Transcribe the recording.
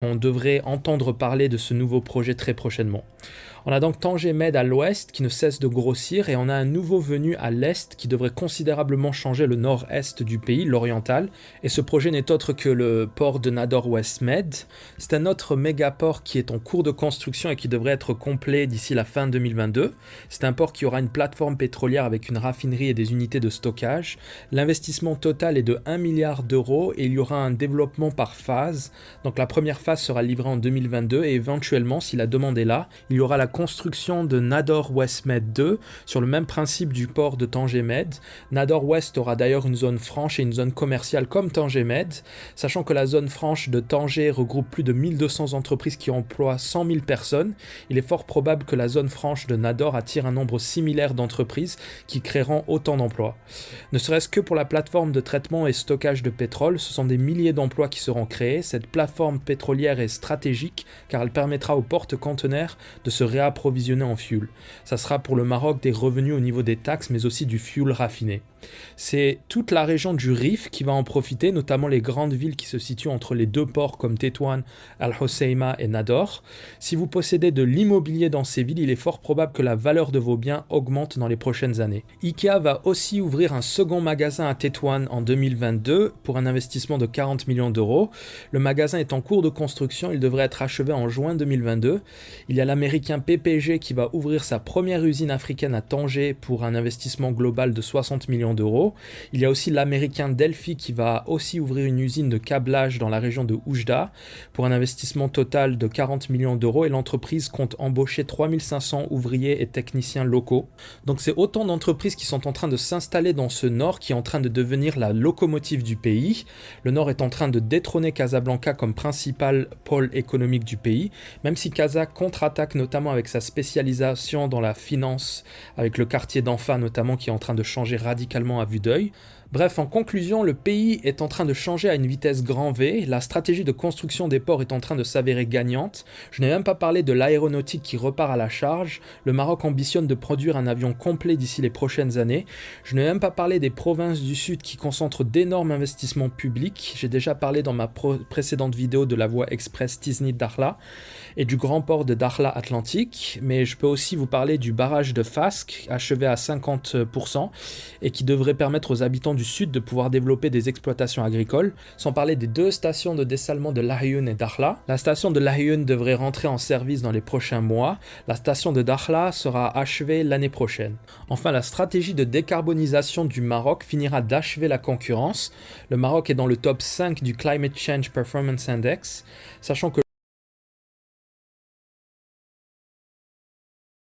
On devrait entendre parler de ce nouveau projet très prochainement. On a donc Tanger Med à l'ouest qui ne cesse de grossir et on a un nouveau venu à l'est qui devrait considérablement changer le nord-est du pays, l'oriental. Et ce projet n'est autre que le port de Nador West Med. C'est un autre méga port qui est en cours de construction et qui devrait être complet d'ici la fin 2022. C'est un port qui aura une plateforme pétrolière avec une raffinerie et des unités de stockage. L'investissement total est de 1 milliard d'euros et il y aura un développement par phase. Donc la première phase sera livrée en 2022 et éventuellement, si la demande est là, il y aura la construction de Nador West Med 2 sur le même principe du port de Tanger Med. Nador West aura d'ailleurs une zone franche et une zone commerciale comme Tanger Med, sachant que la zone franche de Tanger regroupe plus de 1200 entreprises qui emploient 100 000 personnes. Il est fort probable que la zone franche de Nador attire un nombre similaire d'entreprises qui créeront autant d'emplois. Ne serait-ce que pour la plateforme de traitement et stockage de pétrole, ce sont des milliers d'emplois qui seront créés. Cette plateforme pétrolière est stratégique car elle permettra aux porte-conteneurs de se réapprovisionner en fuel. Ça sera pour le Maroc des revenus au niveau des taxes mais aussi du fuel raffiné. C'est toute la région du Rif qui va en profiter, notamment les grandes villes qui se situent entre les deux ports comme Tétouan, Al Hoceima et Nador. Si vous possédez de l'immobilier dans ces villes, il est fort probable que la valeur de vos biens augmente dans les prochaines années. IKEA va aussi ouvrir un second magasin à Tétouan en 2022 pour un investissement de 40 millions d'euros. Le magasin est en cours de construction, il devrait être achevé en juin 2022. Il y a l'américain PPG qui va ouvrir sa première usine africaine à Tanger pour un investissement global de 60 millions d'euros. Il y a aussi l'américain Delphi qui va aussi ouvrir une usine de câblage dans la région de Oujda pour un investissement total de 40 millions d'euros et l'entreprise compte embaucher 3500 ouvriers et techniciens locaux. Donc c'est autant d'entreprises qui sont en train de s'installer dans ce nord qui est en train de devenir la locomotive du pays. Le nord est en train de détrôner Casablanca comme principal pôle économique du pays, même si Casa contre-attaque notamment avec sa spécialisation dans la finance, avec le quartier d'Anfa notamment qui est en train de changer radicalement à vue d'œil. Bref, en conclusion, le pays est en train de changer à une vitesse grand V, la stratégie de construction des ports est en train de s'avérer gagnante, je n'ai même pas parlé de l'aéronautique qui repart à la charge, le Maroc ambitionne de produire un avion complet d'ici les prochaines années, je n'ai même pas parlé des provinces du sud qui concentrent d'énormes investissements publics, j'ai déjà parlé dans ma précédente vidéo de la voie express Tiznit-Dakhla et du grand port de Dakhla Atlantique, mais je peux aussi vous parler du barrage de Fask, achevé à 50%, et qui devrait permettre aux habitants du sud de pouvoir développer des exploitations agricoles, sans parler des deux stations de dessalement de Laâyoune et Dakhla. La station de Laâyoune devrait rentrer en service dans les prochains mois, la station de Dakhla sera achevée l'année prochaine. Enfin, la stratégie de décarbonisation du Maroc finira d'achever la concurrence. Le Maroc est dans le top 5 du Climate Change Performance Index, sachant que